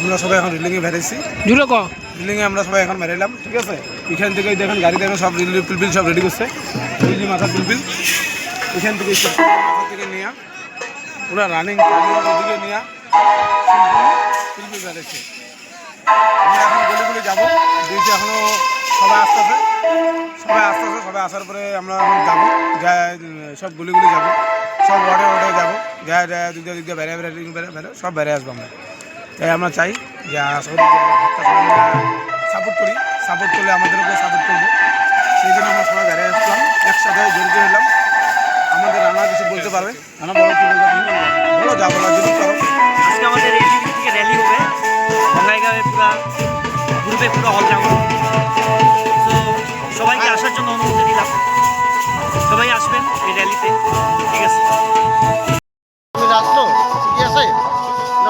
আমরা সবাই এখন রিলিংয়ে বেরিয়েছি। রিলিংয়ে আমরা সবাই এখন বেরাইলাম, ঠিক আছে। এখান থেকে দেখেন গাড়ি দেখেন সব পিলপিল সব রেডি করছে, ওই যে মাথা পিলপিল এখান থেকে মাথা থেকে নিয়ে পুরা রানিং ওদিকে নিয়ে পিলপিল বেড়েছে। আমরা এখন গলিগুলি যাবো, দিয়েছি এখনও সবাই আসতেছে, সবাই আসার পরে আমরা এখন যাবো, সব গলিগুলি যাবো, সব ওয়ার্ডে যাবো, দিক দিয়ে বেড়ে সব বেড়ে আসবো আমরা। তাই আমরা চাই যে আশা করি সাপোর্ট করলে আমাদের উপরে সাপোর্ট করবো, সেই জন্য আমরা সবাই বেড়ে আসলাম, একসাথে জড়িত হলাম। আমাদের রান্না কিছু বলতে পারবে, রান্না বলো যা বলার জন্য করো। আজকে আমাদের এজিপি থেকে র্যালি হবে বঙ্গাইগাঁওয়ে, পুরো গ্রুপে পুরো হল যাবো। তো সবাইকে আসার জন্য অনুমতি দিলাম, সবাই আসবেন এই র্যালিতে, ঠিক আছে। আসলো ঠিক আছে,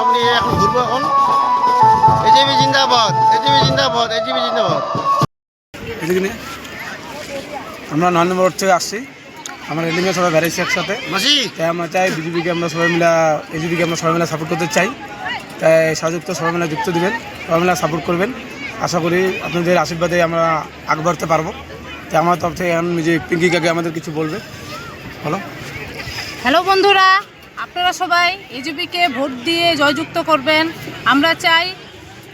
আপনি এখন ঘুরবো। এখন এজিপি জিন্দাবাদ, এজিপি জিন্দাবাদ, এজিপি জিন্দাবাদ। এদিকে আমরা 9 নম্বর থেকে আসছি, আমরা রেলিংয়ে সবাই বেড়াইছি একসাথে। তাই আমরা চাই বিজেপিকে আমরা সবাই মিলে, এজিপিকে আমরা সবাই মিলে সাপোর্ট করতে চাই। তাই সহযুক্ত সবাই মিলে যুক্ত দিবেন, সবাই মিলে সাপোর্ট করবেন। আশা করি আপনাদের আশীর্বাদে আমরা আগ বাড়তে পারবো। তাই আমার তরফ থেকে এখন নিজে পিঙ্কি কাকে আমাদের কিছু বলবে, বলো। হ্যালো বন্ধুরা, আপনারা সবাই এজিপিকে ভোট দিয়ে জয়যুক্ত করবেন। আমরা চাই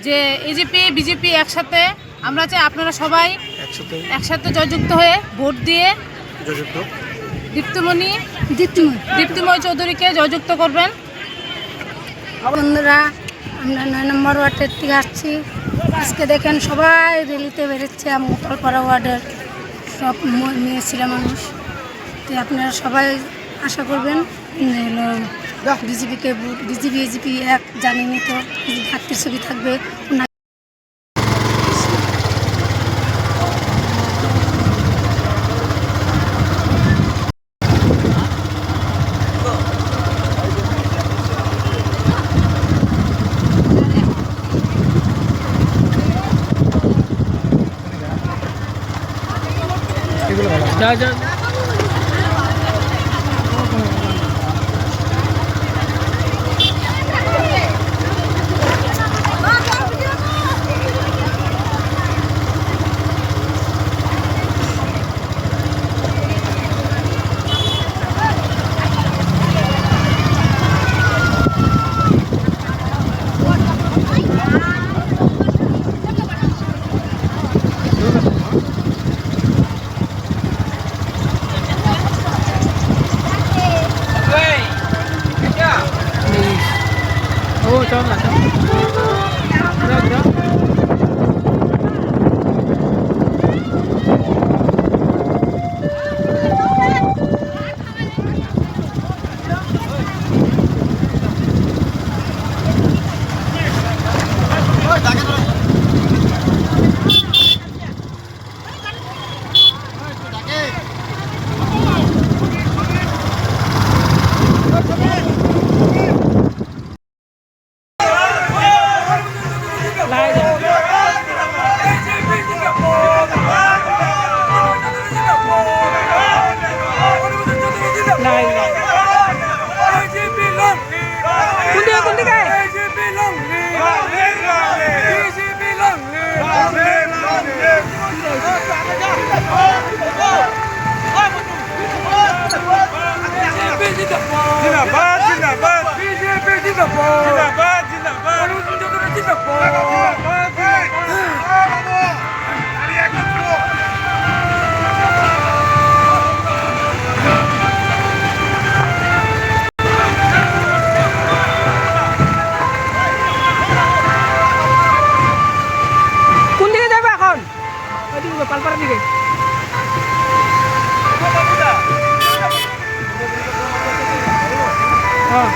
যে এজিপি বিজেপি একসাথে, আমরা চাই আপনারা সবাই একসাথে জয়যুক্ত হয়ে ভোট দিয়ে দীপ্তিময় চৌধুরীকে জয়যুক্ত করবেন। বন্ধুরা, আমরা 9 নম্বর ওয়ার্ডের থেকে আসছি। আজকে দেখেন সবাই রেলিতে বেরোচ্ছে, মোতালপাড়া ওয়ার্ডের সব মেয়ে ছেলে মানুষ। তো আপনারা সবাই আশা করবেন বিজেপিকে, বিজেপি এজিপি এক জানেনি তো, হাতের ছবি থাকবে। পালপাড়ার দিকে। হ্যাঁ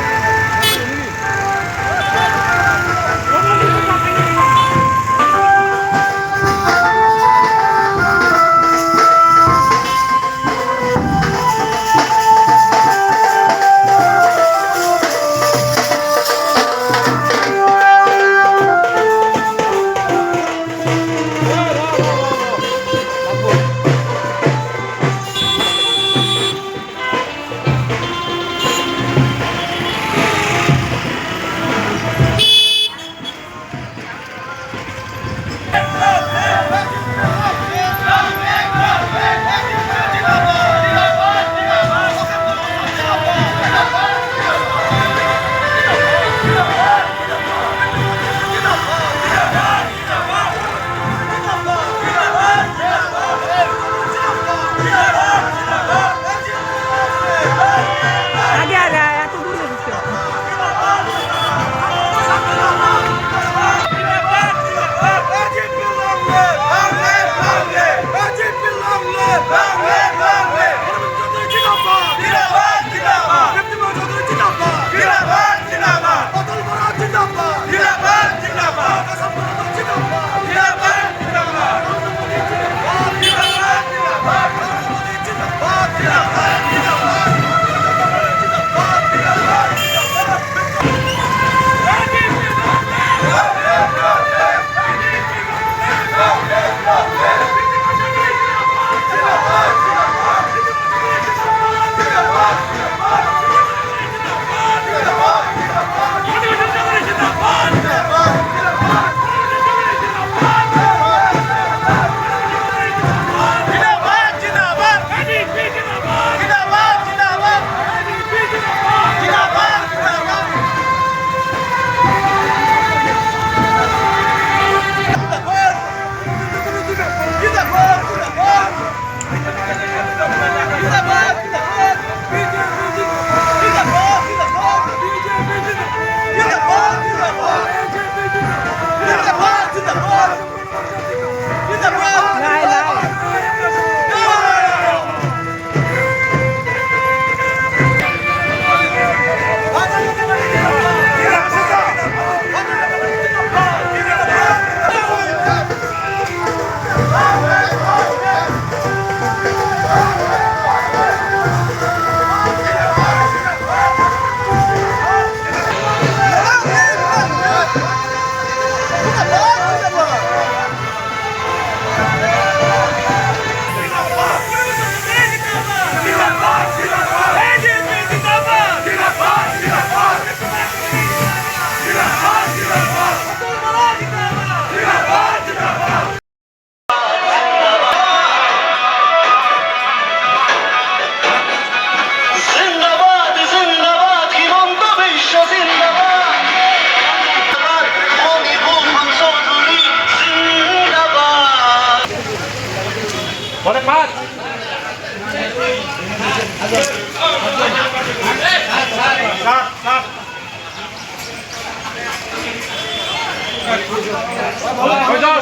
কয়জন?